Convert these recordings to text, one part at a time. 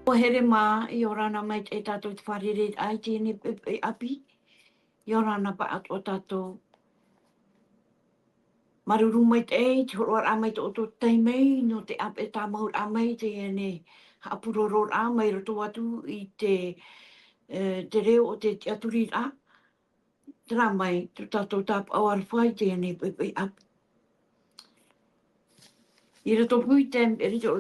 O here mā i o rana mai e tātou te wharere ai tēne e api. I o rana pa at o tātou. Maruru mai te e, te horo a mai te o tō teimei, no te ap e tā maur a mai te ene hapuroror a mai roto atu i te reo o te aturi a. Tera mai, tu tātou tāp au arwhai te ene e api. I roto pui te,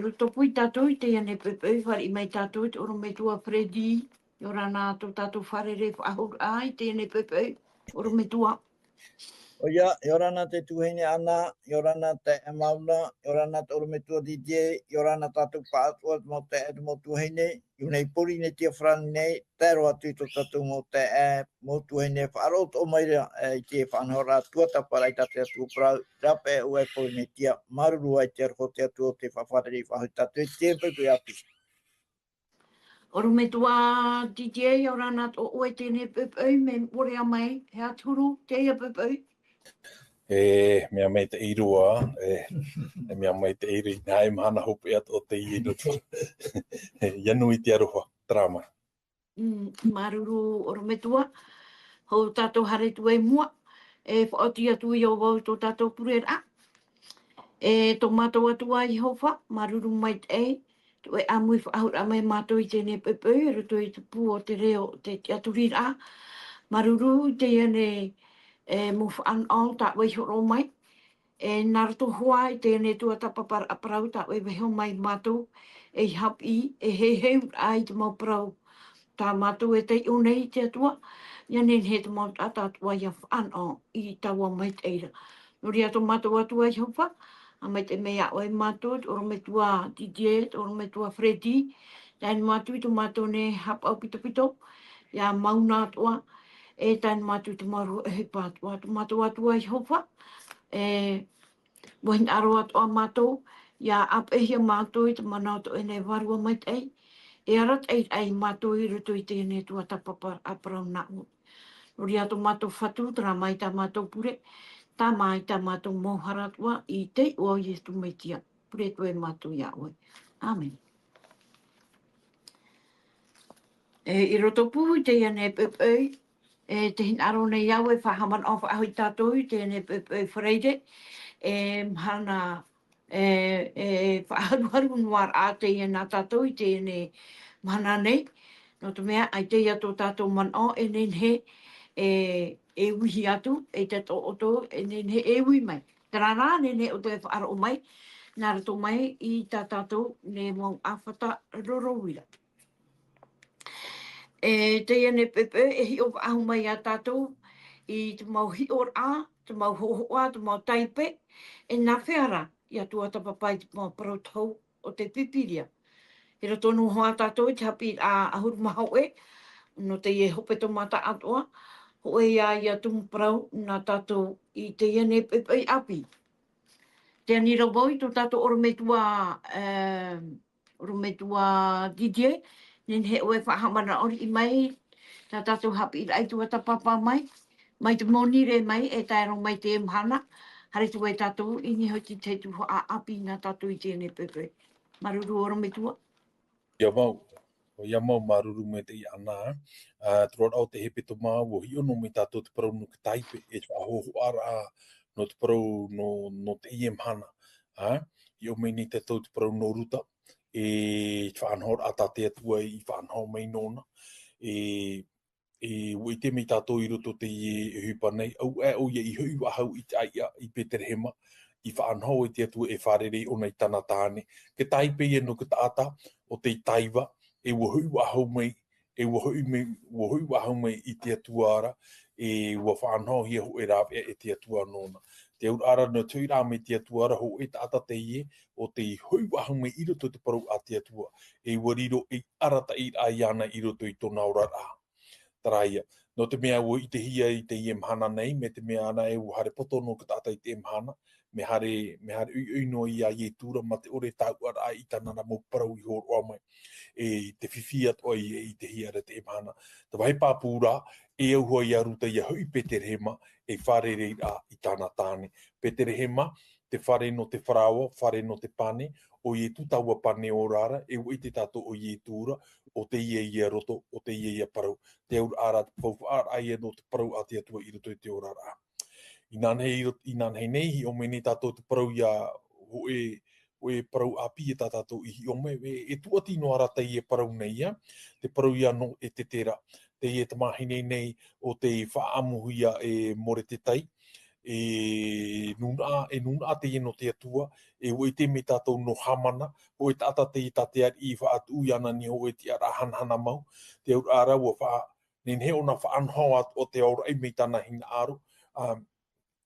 roto pui tātou i te ene pepe, whare i mai tātou te oro me tua Freddy, i ora nā tō tātou wharere whahur ai, te ene pepe, oro me tua. O ia, i orana te tuhine ana, i orana te mauna, i orana te orometua DJ, i orana tātou pātua mō te e mō tuhine, i unei puri ne tia whrani nei, tēro atu i tō tātou mō te e mō tuhine, whaarot o maira i te whanhora, tuata parai tate atu prau, rape ue puri ne tia maruru ai te arko te atu o te whawhareri whahu tātou, te pepe api. Oro me tua DJ, i ora nā tō oe tēne pepe, me ore a mai, he aturu, te ia pepe. Mea mai te irua, mea mai te iru i nai mahana hopi at o te iru. Ianu i te aroha, trama. Maruru oro me tua, hou tātou hare tu e mua, e whaoti atu i o wau tō tātou purera. Tō mātou atua i hofa, maruru mai te e, tu e amui whaahur a mai mātou i tēne pepe, roto i te pū o te reo, te aturira. Maruru te ene, mo whaan au, tā wei horo mai. Naruto hoa i tēne tua tapapara aparau, tā wei weho mai mātou, e hapi, e heu ai te mau parau. Tā mātou e te unei te atua, ia nen he te mau tātua ia whaan au, i taua mai te eira. Nori ato mātou atua i hopa, a mai te mea oe mātou, oro me tua DJ, oro me tua Freddy, tāin mātou i tō mātou ne hap au pito pito, ia mauna atua, e tāin mātou te maru e hipa atua, tō mātou atua i hopa, wahin aro atua mātou, ia ap e hia mātou i te manao to e ne warua mai te ei, e arat ai mātou i roto i tēne tua tapapa aparau nāu. Nori ato mātou whatu, tera mai tā mātou pure, tā mai tā mātou mōhara tua i te ua i estu mai tia. Pure tu e mātou ia oe. Amen. I roto pū i te ane pepei, te hin aro nei au e whahaman o whaahui tātou i te ane pepei Freire, mhana whaaharuharu nuar a te ane tātou i te ane mana nei, no te mea, ai te ia tō tātou man o, e nen he e wihi atu, e te tō oto, e nen he e wi mai. Tera rā, nen he o te whaara o mai, nā rato mai i tā tātou ne mau awhata rorowira. Te ane pepe, e hi o ahu mai a tātou, i te mau hi or a, te mau hohoa, te mau taipe, e nā whiara, i atua tapapai te mau parotau o te pipiria. E ra tonu hoa tātou, te hapi a ahuru mahau e, no te e hope tō mata atua, ho e ia tumu parau nā tātou i te ane pepe api. Te anira wau i tō tātou oro me tua DJ, nen he oe whahamana ori i mai, tā tātou hapi i rai tua tapapa mai te monire mai, e taero mai te mhana, hare tu e tātou, i ni hoti te tuho a api nā tātou i te ane pepe. Maruru oro me tua. Ia mau maruru me te i ana, trot au te hepe to mau, o hiono me tātou te parau no ka taipe, e whahoho ara no te parau no te iem hana. I o mei ni te tau te parau no ruta, e whaanhor ata te atua i whaanhor mei nona, i te mei tātou i roto te i hupa nei, au ia i hui wahau i te aia i Peterhema, i whaanhor i te atua e wharere o nei tana tāne. Ke taipe i no ka tāta o te taiwa, e wahui wahau mai, wahui wahau mai i te atuara, e wa whanau hia ho e rawe e te atua nona. Te ur ara no tui rā me te atuara ho e tata te ie, o te hui wahau mai i roto te parau a te atua, e wariro i arata i aiana i roto i tōna ora rā. Taraia, no te mea ua i te hia i te ie mhana nei, me te mea ana e hare poto no ka tata i te mhana, me hare ui no i a ie tūra, ma te ore tau ara i tanana mo parau i horo amai. E te whiwhiat oi i te hiara te emana. Te wahi pāpūra, e au hoi a ruta i a hui Peterhema, e wharere a i tāna tāne. Peterhema, te whare no te wharawa, whare no te pane, o i tu taua pane o rara, e ui te tato o i tūra, o te ia roto, o te ia parau. Te aur ara, whauwhaar ai no te parau a te atua i roto i te o rara. I nānei nei, hi o meni tato te parau ia o e parau api e tātou i hi o me, e tuati no ara te i e parau nei ia, te parau ia no e te tera, te i e tamahine nei o te whaamuhia e more te tai, e nuna te no te atua, e o te me tātou no hamana, o e tata te i tatea i whaatu i ana ni o e te ara hanhana mau, te aur ara ua wha, nen he ona whaanhoa o te aura i me tana hina aro,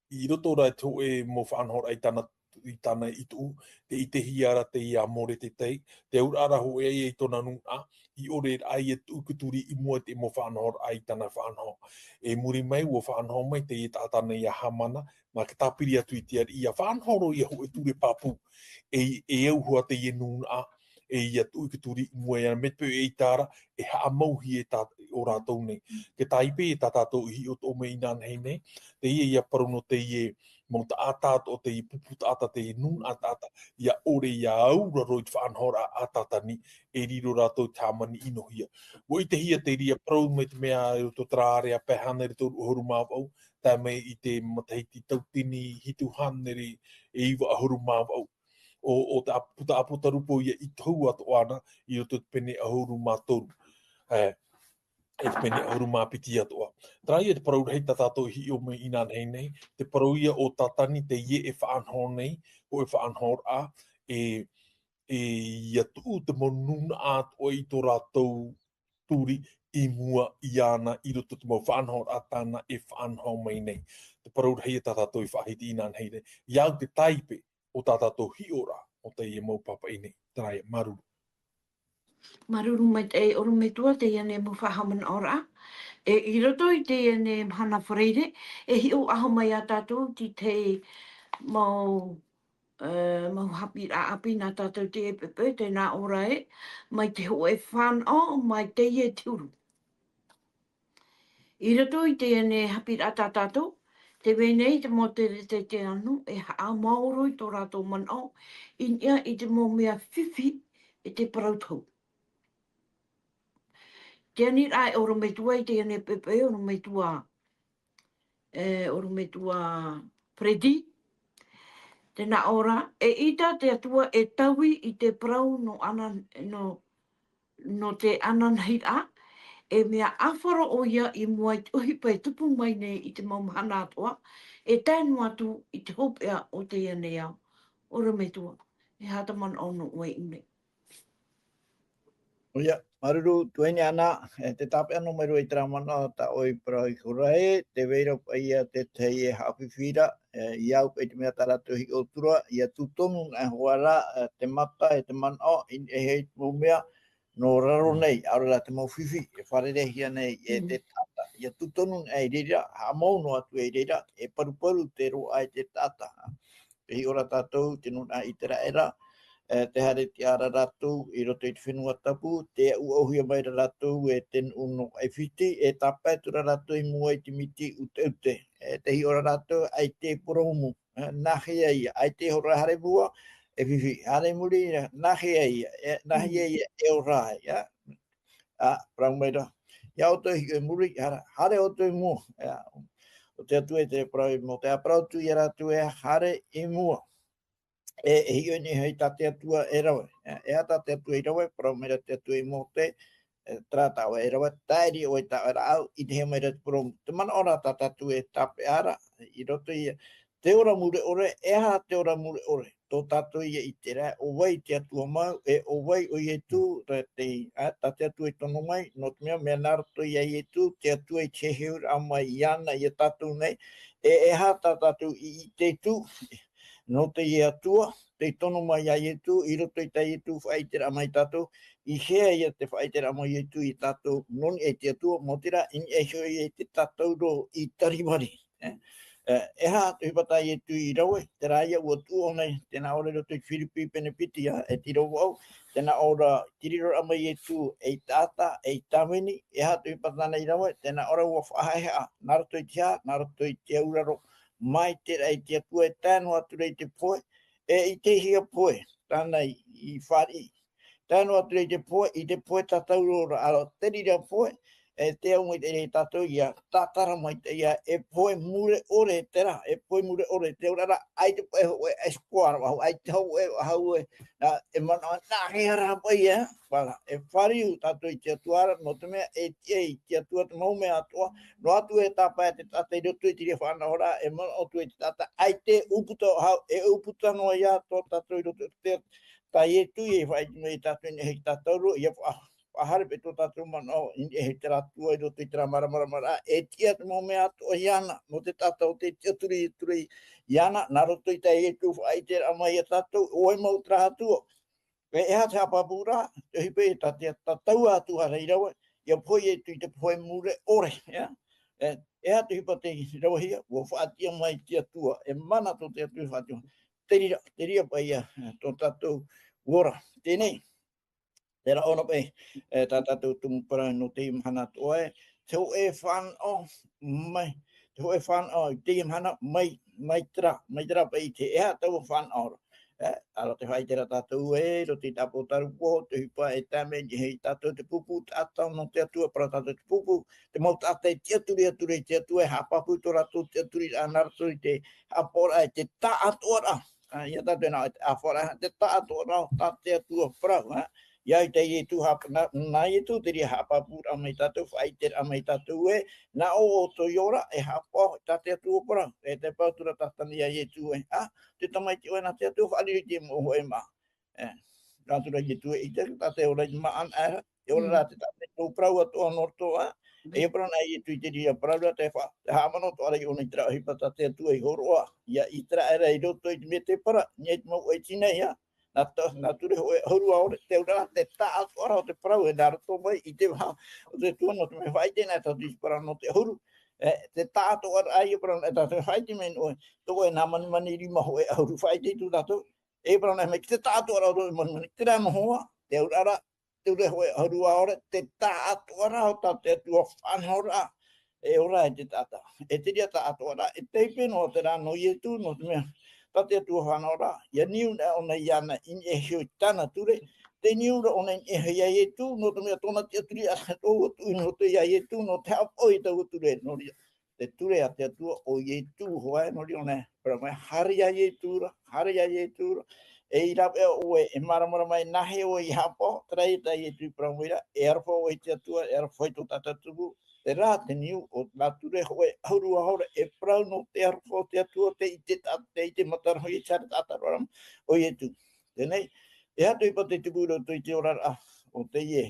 i roto rai tō e mo whaanhoa i tana i tū, te i te hiara te i a more te tei, te aur ara ho e tona nuna, i ore ai e ukuturi i mua te mo whaanhoa ai tana whaanhoa. E muri mai ua whaanhoa mai te i tātana i a hamana, ma ka tāpiri atu i te ari i a whaanhoa i a ho e ture papu, e auhua te i nuna, e i atu ukuturi i mua i ana metu e i tāra, e haa mauhi e o rātou nei. Ke taipe e tātātou i o tō me i nānei nei, te i a paruno te i e mo ta atata o te i pupu tata te i nun atata ia ore ia aura roi te whaanhora atata ni e riro rātou tāmani inohia. Wo i te hia te ria prau me te mea o tō trāre a pehana re tō uhuru māwau, tā me i te matahiti tautini hitu hanere e iwa ahuru māwau. O te puta aputa rupo ia i tau atu ana i o tō pene ahuru mātoru. E te pene ahuru māpiti atoa. Trai e te parau rei tātou hi o me ina nei, te parau ia o tatani te ie e whaanho nei, o e whaanho a, e ia tuu te monuna at o i tō rātou tūri i mua i ana i roto te mau whaanho a tāna e whaanho mai nei. Te parau rei e tātou i whahiti ina nei, iau te taipe o tātou hi ora o te ie mau papa i nei. Trai, maruru. Maruru mai te oru me tua te iane mo whahaman ora. E i roto i te iane hana whareire, e hi o aho mai a tātou ti te mau hapi a api nā tātou te e pepe, te nā ora e, mai te ho e whanau, mai te i e tiuru. I roto i te iane hapi a tātou, te wenei te mo te anu, e haa mauro i tō rātou manau, i te mo mea whiwhi e te parautau. Te ani rai oro me tua i te ane pepe, oro me tua Freddy, te na ora, e ita te atua e tawi i te prau no te ananhira, e mea awhara o ia i mua i uhi pai tupu mai nei i te maumahana atua, e tēnu atu i te hopea o te ane au, oro me tua, e hataman ono ue ine. Oia, maruru, tuene ana, te tape ano meru i tramana ta oi pra i kurae, te veira paia te tei e hawhiwhira, iau pe te mea taratu hi o tura, ia tutonu e hoara te mata e te manao, in e hei mumea, no raro nei, aurora te mau whiwhi, e wharerehia nei e te tata. Ia tutonu e reira, ha mau no atu e reira, e paruparu te roa e te tata. Hi ora tātou, te nuna i tera era, te hare te ara rātou i roto i te whenua tapu, te uauhia mai rātou e ten uno ai whiti, e tāpai tura rātou i mua i te miti ute. Te hi ora rātou ai te poromu, nahia ia, ai te hora hare mua, e whiwhi, hare muri, nahia ia, e ora ia. Prau meira, ia oto hi muri, hare oto i mua, o te atu e te prau i mua, te aprau tu i rātou e hare i mua. E hio ni hei tate atua e rawe. E a tate atua e rawe, parau mera te atua i mote, trātawa e rawe, tairi o e tawa au, i te hea mera te poromu. Te mana ora tata atua e tape ara, i roto i te ora mure ore, e ha te ora mure ore. Tō tātou i i te rea, o wai te atua mau, e o wai o i e tū, tate atua i tono mai, no te mea narato i e tū, te atua i te heur a mai i ana i a tātou nei, e ha tātou i te tū, no te i atua, te tono mai a ietu, i roto i te ietu whaitera mai tātou, i hea ia te whaitera mai ietu i tātou, non e te atua, mo tira, in e hoi e te tātou ro i tarimari. E ha, te hipata ietu i rawe, te raia ua tuo nei, tēnā ora roto i Whiripi Penepitia, e tiro wau, tēnā ora tiriro ama ietu e tāta, e tamini, e ha, te hipata nei rawe, tēnā ora ua whahaiha, narato i te ha, narato i te auraro, mai te rei te pue tanu atu rei te poe I te hia poe tana I whari tanu atu rei te poe tatau rora alo te rira poe te aunga te rei tatou ia tatara mai te ia poe mure ore tera poe mure ore te urara ai te poe hoe eskuara wahu ai te hau na mana na hera poe ia wala whari tatou I te atuara no te mea I te atua te mau mea atua no atu tapa te tata I roto I te rea whanahora mana otu te tata ai te uputa hau uputa noa ia to tatou I roto te tai tu whai me tatou ni hei tatou ro ia ahare pe to tatou mana I he te ratua I roto I te mara tia te mau mea atua iana no te tatou te turi iana na roto I te tu whai te amai tatou oe mau trahatua Eha te apapura, te hipe te tatau atu hara I rawa, ia poe tu te poe mure ore, ya. Eha te hipa te rawa hia, ua whaatia mai te atua, mana to te atu whaatia. Te ria pa ia, to tatou ora. Tēnei, tera ona pe, tā tatou tumupara no te imhana toa te ho whanau mai, te ho whanau te imhana mai tra pa I te eha tau whanau. Alo te whai tera tātou ro te tapo taru po, te hipa tame ni hei tātou te pupu, tātou no te atua para tātou te pupu, te mau tātou te aturi, te atua hapapu to rato, te aturi anarato I te hapora, te tā atora. Ia tātou nā, te tā atora, tā te atua parau, Ia te tu hapa na tu te ria hapa pura mai tatu fai te mai tatu na o to yora hapa tate tu para te pautura tatani ia tu te tamai te na te tu fali te mo ma na tu ria tu I te tate ora ma an ora te tate tu prau to no to e para na tu te ria para te fa ha mano to ara ona tra hi pata te tu I horoa ia I tra era I do to me te para net mo e tina ia na tu re horu ora te ora te ta ora te prau e dar to mai I te va te tu no te vai te na to dis para no te horu te ta ora ai para na te vai te men o to e na mani ri ma ho e horu vai te tu dato e para na me te ta ora ro mani te ra mo ho te ora te re horu ora te ta ora o ta te tu fan ora e ora te tata e te ria ta ora e te pe no te ra no ye tu no te Tate tu hanora, ia niu na ona iana in e hiu tana ture, te niu na ona e hea e tu, no te mea tona te aturi a tō tu, no te ia e tu, no te hapa i tau ture, no ria. Te ture a te atua o i e tu hoa, no ria ona, para mai hari a e tura, e I rape o e maramara mai nahe o I hapa, trai ta e tu para moira, e arfa o I te atua, e arfa I tō tatatuku, te rā te niu o nā ture hoe aurua haura e prau no te arwho te atua te I te matara hoi chara tātaram o I tu. Tēnei, e hatu I pa te tupuro tui te orara o te ie.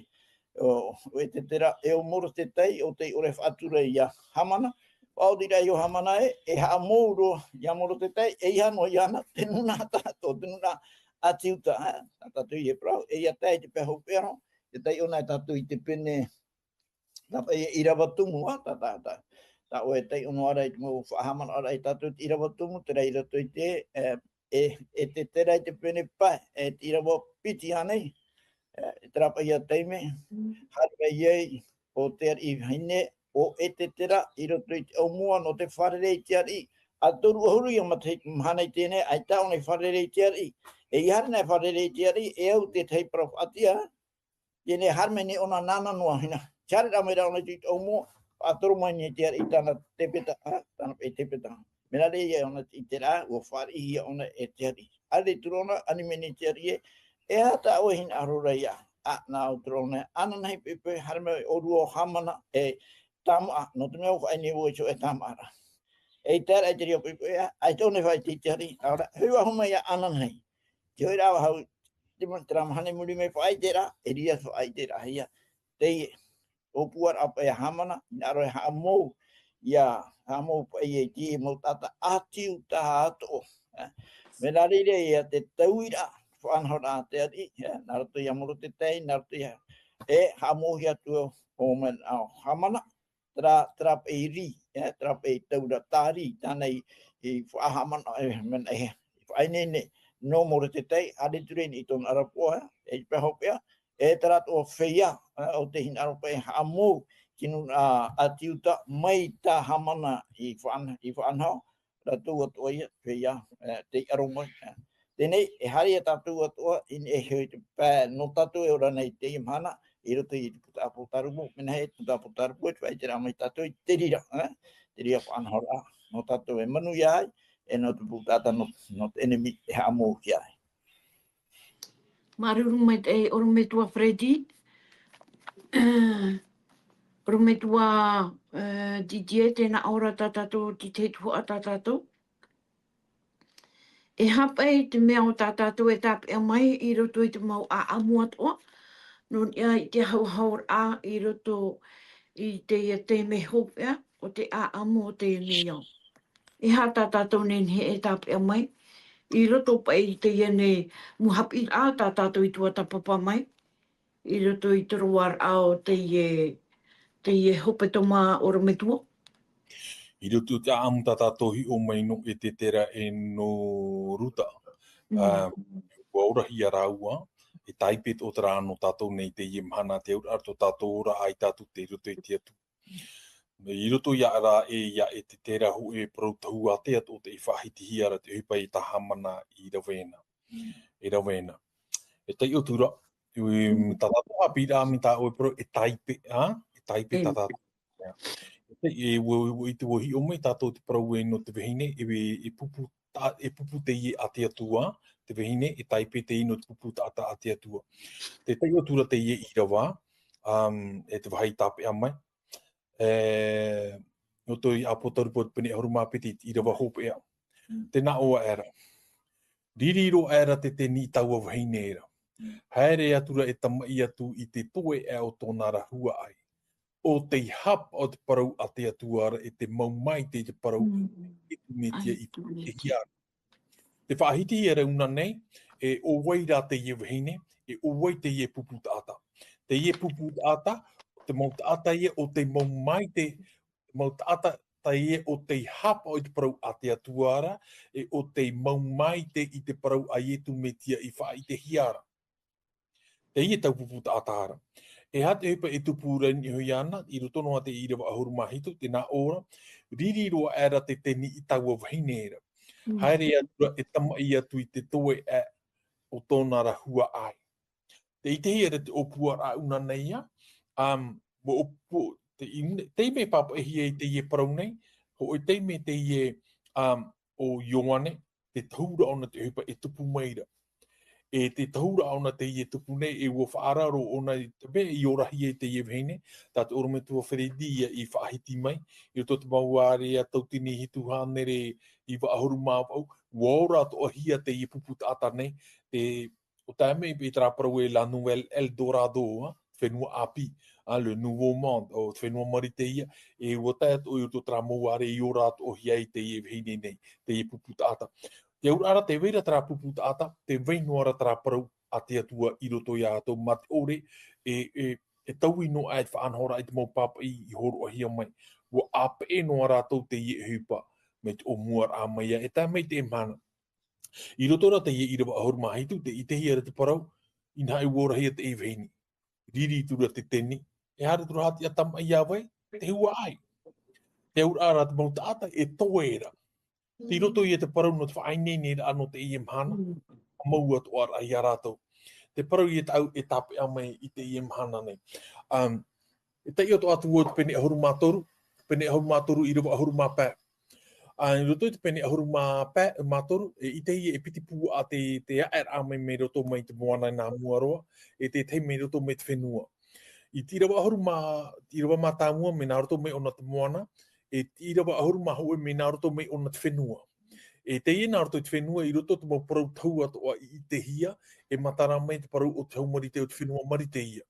O e te tera e o moro te tei o te ore whatura I a hamana. Paudira I o hamana e ha moro I a moro te tei e iha no iana te nuna tātou, te nuna atiuta. Tātou I e prau, e ia tei te peho pero, te tei ona tātou I te pene Napa I rawa tumu ta oe tei ono ara I mo whahaman ara I tātou I rawa tumu te rei rato I te te tera I te pene pai te I rawa piti hanei te rapa ia teime harua iei o te ari hine o te tera I rato I te au mua no te wharerei te ari a toru ahuru I matei hanei tēne ai tau nei wharerei te ari I harina wharerei te ari e au te tei prof atia Yene harmeni ona nana noa hina. Chare ra mera ona tit omo atoro mani te I tana tepeta tana pe tepeta. Mera le ia ona titera o far I ona eteri. Ale trona animeni terie e ata o hin arora ia. Na trona ana nei pepe harme oruo hamana e tama no te meu ai ni o e tamara. E tera terio pepe ai tone vai titeri. Ora hua homa ia ana nei. Joira hau Tram hane muri me whai tera, e ria whai tera hia. Te o puar apa e hamana, naro e hamo, ia hamo pai e ki mo tata atiu ta ato. Me rire ia te tauira, whanhora te ari, naro tu ia moro te tei, naro tu ia e hamo hia tu o men au hamana, tra pe ri, tra pe taura tari, tanei I whahamana, men e whainene, no moro te tei, ade ture ni ton arapoa, e pehopea, e tarat o feia, o te hin arapoa hamo, kinu atiuta mai ta hamana I whanhau, ratu atua ia, pia, te aroma. Tēnei, e hari e tātou atua, in e hoi te pā, no tātou e ora nei te imhana, i roto i te puta apotarumo, mena he puta apotarumo, e whai te rama i tātou i te rira, te rira whanhora, no tātou e manu iai, e no te putata no te enemy e hamo ki ai. Maruru mai te orometua Freddy. Orometua Didier, tēnā ora tātātou, ti te tua tātātou. E hapai te mea o tātātou e tāpea mai i roto i te mau a amuatoa. Non ia i te hauhaur a i roto i te me hopea o te a amu o te neo. E ha tātātou nen he e tāpea mai. I roto pai i te iene muhapi a tātātou i tua tapapa mai. I roto i te roar a o te hope toma orometua. I roto te amu tātātou hi o mai no e te tera e no ruta. Kua orahi a rāua, e taipet o te rāno tātou nei te ie mhana te ura arto tātou ora ai tātou te roto i te atu. I roto ia ara e te tera hu e protahu a te atu o te i whahiti hiara te hupa i ta hamana i rawena. E rawena. E tei o tura, tātou a pira mi tā oe pro e taipe, e taipe tātou. E te wohi o mai tātou te parau e no te vehine, e pupu te ie a te atua, te vehine, e taipe te ino te pupu ta a te atua. Te tei o tura te ie i rawa, e te wahai tāpe a mai. No toi a potarupo te pene horuma peti i rawa hope ea. Tēnā oa era. Ririro era te ni taua vahine era. Haere atura e tamai atu i te toe e o tōna rahua ai. O te hap o te parau a te atuara e te maumai te parau e tumetia i te hiara. Te whaahiti e reuna nei, e o waira te ie wahine, e o wai te ie pupu taata. Te ie pupu taata, te mau taata ie o te maumai te mau taata ta ie o te hap o te parau a te atuara, e o te maumai te i te parau a ie tumetia i wha i te hiara. Te ie tau pupu taata ara. E hate hupa e tupura ni hui ana, i roto noa te irawa ahuru mahito, tēnā ora, ririroa era te teni i taua wahine era. Haere atura e tamai atu i te toe e o tōna rahua ai. Te i tehi era te opua a una neia, te me papa e hia i te ie parau nei, ho e te me te ie o Ioane, te taura ona te hupa e tupu maira. E te taura ona te ie tupu nei e ua whaararo ona te me i orahi e te ie vhene, tā te orometua wheredia i whaahiti mai, i roto te mauare a tautini hitu hānere i waahoru māwau, waora to ahia te ie pupu tāta nei, o tāme i tera parau e la Nouvelle Eldorado, whenua api, le Nouveau Monde, o whenua marite ia, e ua tātu o i roto tera mauare i ora to ahia i te ie vhene nei, te ie pupu tāta. Te urara te weira tera pupu taata, te weinoara tera parau a te atua i roto i ato mate ore, e taui no ai te whaanhora i te mau papa i horo ahia mai. Ua ape e no rātou te ie hupa me te o muar a maia, e tā mei te mana. I roto ra te ie i rawa ahuru mahitu, te i te hiara te parau, i nā i wora hia te e veni. Riri tura te teni, e hara tura hati a tama i awai, te hua ai. Te urara te mau taata, e toera. Ti roto i te parau no te whainene ano te i mhana, a maua to ara i a rātou. Te parau i tau e tape a mai i te i mhana nei. E te i o to atu o te pene ahuru mātoru i rawa ahuru māpē. I roto i te pene ahuru mātoru, i te i e pitipu a te aer a mai me roto mai te moana nā muaroa, e te tei me roto me te whenua. I ti rawa ahuru mā tāmua me nā roto me ona te moana, e ti rawa ahuru mā hoe me nā roto me ona te whenua. E te i nā roto te whenua i roto te mau parau tau atoa i te hia, e matara mai te parau o te hau marite o te whenua marite ia.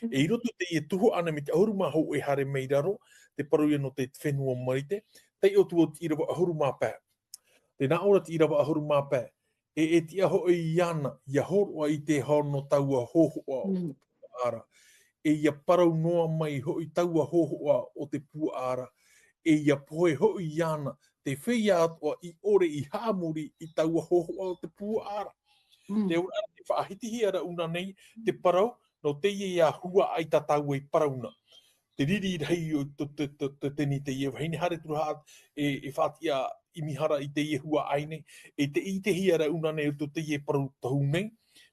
E i roto te i tuho ana me te ahuru mā hou e hare mei raro, te parau i no te whenua marite, te o tu o ti rawa ahuru mā pē. Te nā ora ti rawa ahuru mā pē, e ti aho i ana, ia horoa i te hono taua hohoa o ara. E ia parau noa mai ho i taua hohoa o te puara, e ia poe ho i ana, te whia atua i ore i hāmuri i taua hohoa o te puara. Te ura te whaahiti hiara una nei, te parau, no te ia hua ai ta taua i parauna. Te riri rei o te teni te ia, hini hare turahat e whaatia imihara I te ie hua aine, e te I te hiara una nei o te ie paru tahu nei,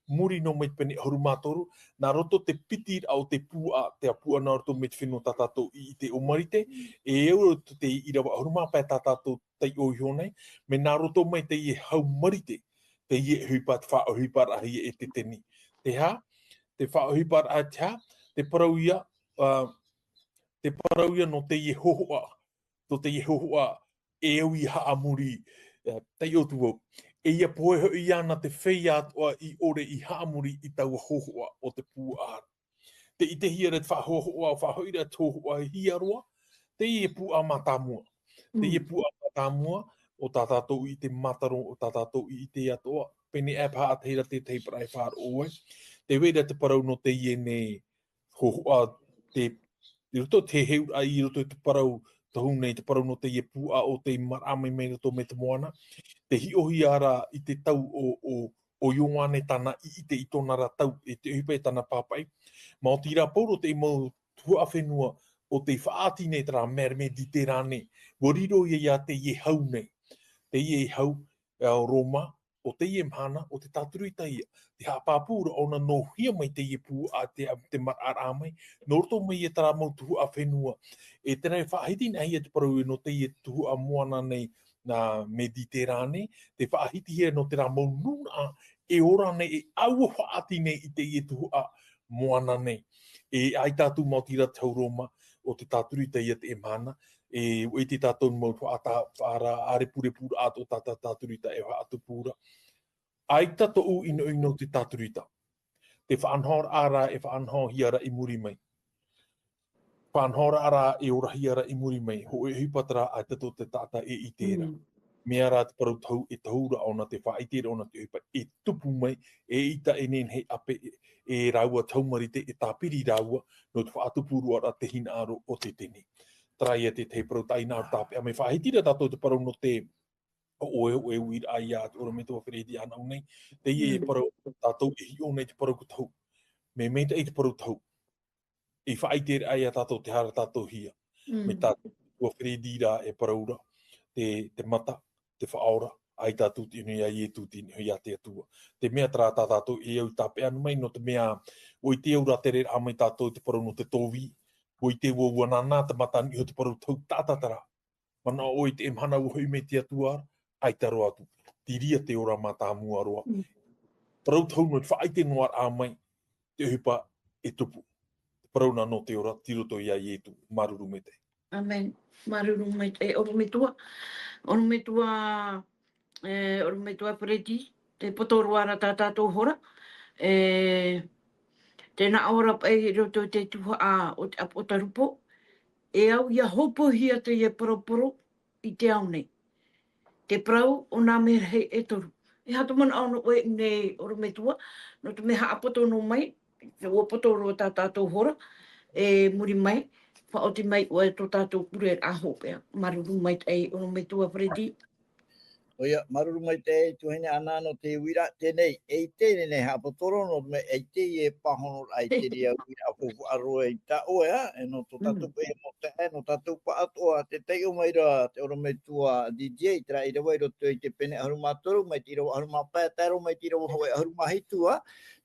muri no mai pene haru mātoru, nā roto te piti au te pua, te apua nā roto me te whenua tātātou I te o marite, e euro te irawa haru māpai tātātou tei o hionei, me nā roto mai te ie hau marite, te ie huipat whaohipat ahi e te teni. Te ha, te whaohipat a te ha, te parauia, no te ie hohoa, to te ie hohoa, e au I haa muri, tei o tuo. E ia poeho I ana te whea atoa I ore I haamuri I tau hohoa o te pūara. Te I te hiara te whahohoa o whahoira te hohoa hiaroa, te I e pūa matamua. Te I e pūa matamua o tātātou I te mataro o tātātou I te atoa. Pene e paha te hira te parai whāra oe. Te wera te parau no te I e ne hohoa te roto te heu a I roto te parau tahu nei te parau no te I e pūa o te marame me roto me te moana. Te hiohi ara I te tau o ioane tana I te itonara tau e te upe tana papai. Ma o tira pauro te mau tua whenua o te whaati nei tara merme di te rane. Wariro ia te ie hau nei. Te ie hau o Roma, o te ie mhana, o te tāturuita ia. Te hapapura o na no hia mai te ie pū a te marara mai. No roto mai e tara mau tua whenua. E tēnei whaahiti nei e te parau no te ie tua moana nei na Mediterane, te whaahiti hea no te rā maununa e ora nei e aua whaati nei I te ie tuha moana nei. E ai tātou mautira te Roma o te tāturita ia te emana, e te tātou mau whaara are pure pura ato tāturita e whaatu pura. Ai tato u ino te tāturita. Te whaanhora ara e whaanhora hiara I muri mai. Whaanhora ara e ora hiara I muri mai. Ho e hupatara ai tato te tata e I tērā. Mea rā te parau tau e tahura o na te whaitera o na te hupa e tupu mai e ita e nen hei ape e raua taumarite e tāpiri raua no te whaatupuru ara te hina aro o te tene. Trai e te parau taina aro tāpe. A me whaitira tātou te parau no te o e uira ai a te ora me tua wheredi ana unei. Te e parau tātou e hi o nei te parau kutau. Me meita e te parau tau. E whaitera ai a tātou te hara tātou hia. Me tātou tua wheredi rā e paraura. Te mata. Te whaora, ai tātou tino ia I e tūtini hui a te atua. Te mea tara tātou e au tāpe anu mai, no te mea o I te aura te rera amai tātou te parau no te tōwi, o I te ua nā te matani o te parau tau tātatara. Mana o I te emhana ua hui me te atua, ai taro atu. Tiria te ora mata mua roa. Parau tau no te whaite noar amai, te hupa e tupu. Parau nā no te ora, tiroto ia I e tu, maruru me te. Amen. Maruru mai te oro me tua. Oro me tua preti. Te potoro ara tātātou hora. Tēnā ora pai roto te tuha a o te apotarupo. E au ia hopo hia te ia poroporo I te au nei. Te prau o nā mea hei e toru. E hato mana au no oe nei oro me tua. No te meha apoto no mai. Te ua potoro tātātou hora. E muri mai. Whaoti mai o e tō tātou pure a hopea. Maruru mai tei ono me tua preti. Oia, maruru mai te tuhine ana no te wira tenei. E te nei hapotoro no me e te e pahono ai te ria wira fufu aroe I ta oea. E no tō tātou pe mo te e no tātou pa atoa te teo mai ra te oro me tua DJ. Tera I rawa I roto I te pene aharuma toru mai te rawa aharuma pētero mai te rawa hawe aharuma hitua.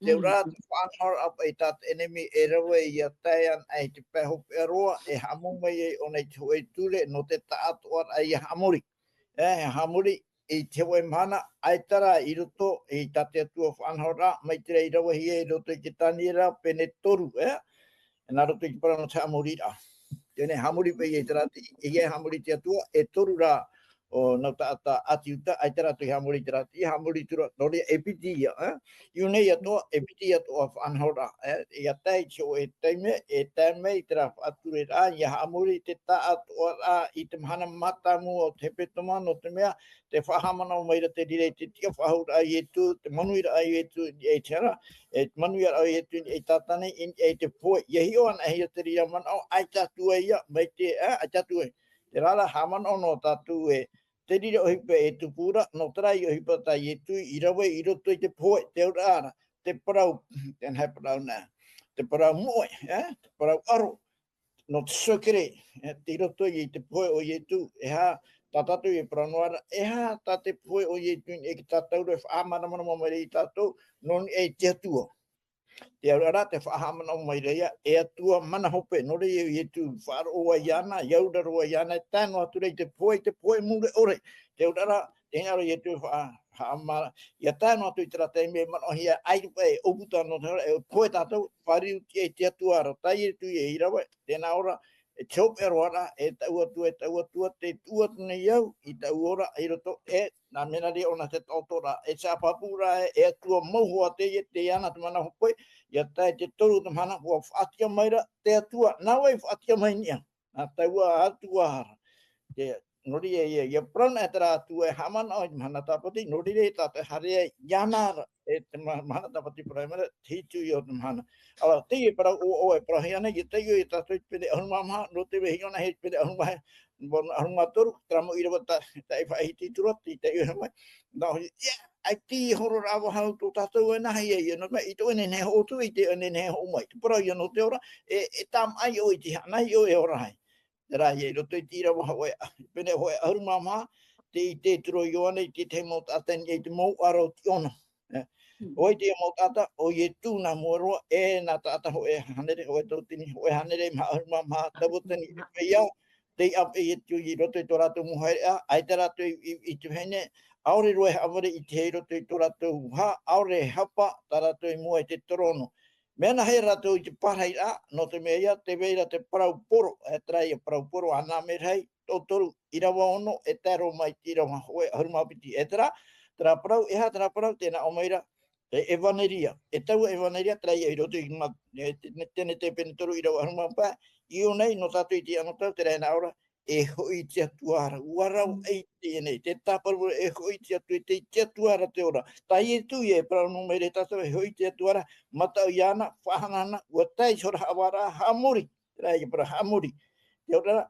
Te ora te whanhara apa I tātou enemi e rawa I a teian ai te pehope aroa e hamo mai e o nei te hoe ture no te taatoa ai hamori. Hamori I te hoe mana, aitara I roto, I tate atua whanhora, mai te rei rawa hi e roto I te tanira, pene toru, E nā roto I te parano te hamori ra. Tēnei hamori pe I te rati, I hamori te atua, e toru ra, o nau taata ati uta, aitara tu hamori te rati, hamori tura, nori e piti ia, Iu nei atoa, e piti atoa whanhora, Ia tei tio e teime, e teime I te ra whature ra, Ia hamori te ta atoa ra, I te mahana matamu o te petoma, no te mea, te whahamana o maira te rire, te tia whahura ai e tu, te manuira ai e tu, e te ara, e manuira ai e tu, e tātane, e te poe, Ia hi o ana hi o te ria mana, o ai tātua ia, mai te, ai tātua e, te rara hamana o no tātua e, te rire o hipa e tupura, no tarai o hipa tai e tu, I rawe, I roto I te poe, te ora te parau, tēnei parau nā, te parau moe, te parau aro, no te sokere, te roto I te poe o I tu, e ha, Tātou e pranoara, eha tā te poe o ye tūn e ki tātou re whaamana mana mo mai tātou, non e te atua. Te aurara te whaamana mo mai reia, e atua mana hope, no re e tū whaaro oa iana, iaura roa iana, tāno atu rei te poe mure ore. Te aurara, te ngaro e tū whaamana, ia tāno atu i te rata me mana hia airupa e obuta no te ora, e poe tātou, whariu te atua ara, tai e tū e irawa, tēnā ora, e chop e roara, e tau atua, te tua tune iau, i tau ora, i roto, e, nā mena rea ona te tautora, e sa papura e atua mauhua te ana te mana hopoi, ia tai te toru te mana, hua whaatia maira, te atua, nā wai whaatia mai nia, nā taua atua hara, te nori ia prana e tera atua e hamana o i mana tapati, nori re tā te harea ianara, e te mana tapati praimara, hitu i o te mana. Ala, te i para o e prahi ana, i te i tātou i pere ahunga maha, no te wehi ona he pere ahunga ahunga toru, tramo i rawa ta e whaihiti turati, te i mai. Nā hoi, ai ti horo rawa hau tō tātou e nahi e, no mai, i tō ene nehe o tu, i te ene nehe o mai. Te para i ano te ora, e tam ai o i te hanai o e ora hai. Rā i roto i tira waha oe, pene hoe ahuruma maha, te i te turo i oane, i te mō tata ni te mō aro ti ona. Oi te mō tata, o i tūna mōroa, e nā tata hoe hanere, hoe tōtini, hoe hanere, maha ahuruma maha, tawotani i peia, te ap e tu i roto i tō rātou muhaere, ai te rātou i tu hene, aore roe aware i te hei roto i tō rātou ha, aore hapa, tā rātou i mua i te torono. Mena hei rātou i te parhei a, no te mea te veira te parau poro, e trai e parau poro, anā me rei, tō toru i rawa ono, e tēro mai tira ma hoe, harumapiti e tera parau, e ha tera parau, tēnā o meira, e evaneria, e tau evaneria, trai e roto i ma, tēne te pene toru i rawa harumapa, i o nei, no tātou i te anotau, te reina ora, e hoi te atuara, warau ei tēnei, te tāparu e hoi te atu, te atuara te ora. Tai e tu e parau no mere tātou e hoi te atuara, matau iana, whahanana, ua tai sora hawara, hamori, rai e para hamori. Te ora,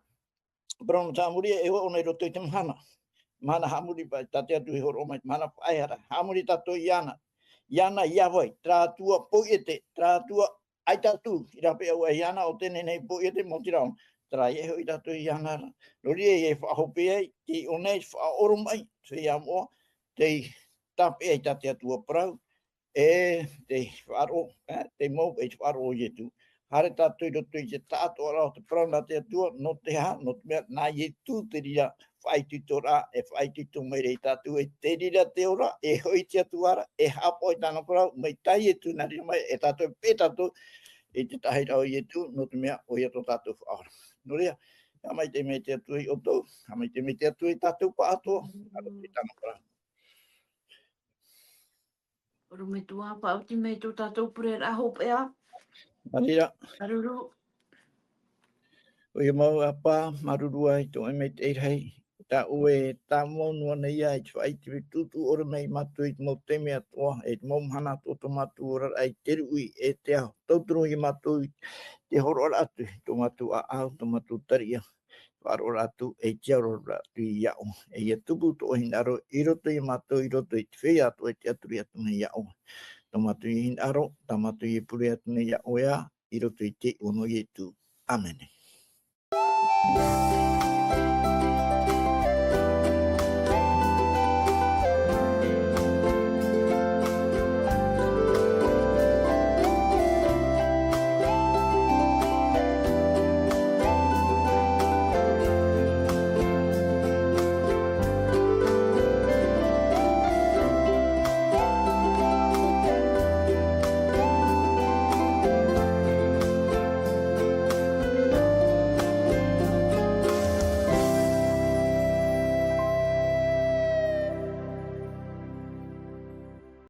parau no hamori e hoa ona i roto i te mahana. Mahana hamori, tate atu e horo mai, mahana whaihara, hamori tātou iana. Iana iawai, trātua poiete, trātua ai tātou, i rape au e iana o tēne nei poiete mo tirao. Trai e hoi tātou i anara. Nori e whahope ai, ki o nei whaoro mai, te ia moa, te tape ai tate atua parau, e te wharo, te mou e te wharo o ietu. Hare tātou i roto i te tātou arao te parau nā te atua, no te ha, no te mea, nā ietu te ria whaititu rā, e whaititu mai rei tātou, e te rira te ora, e hoi te atuara, e hapo i tāna parau, mai tai e tu nā rira mai, e tātou pē tātou, e te tahi rau i etu, no te mea, o ia tō tātou whaara. No rea, mai te me te atu i o tau, mai te me te atu i tātou pa atoa, aro te tāna para. Oro me tua pa uti me tō tātou pure a hope a. Marira, Aruru. o ia mau apa, marurua i tō e me te rei, tā ue, tā monua nei ai, te whai te tutu ora mei matu i mō te mea toa, e te mōmhana tō tō matu ora, ai te rui, e te au, tauturu i matu i te horo atu, tō matu a au, tō matu taria, wharo atu, e te aro atu i iau, e ia tupu tō hinaro, i roto i matu, i roto i te whea atu, e te aturi atu nei iau. Tō matu i hinaro, tā matu i puri atu nei iau ea, i roto i te ono i tu. Amen.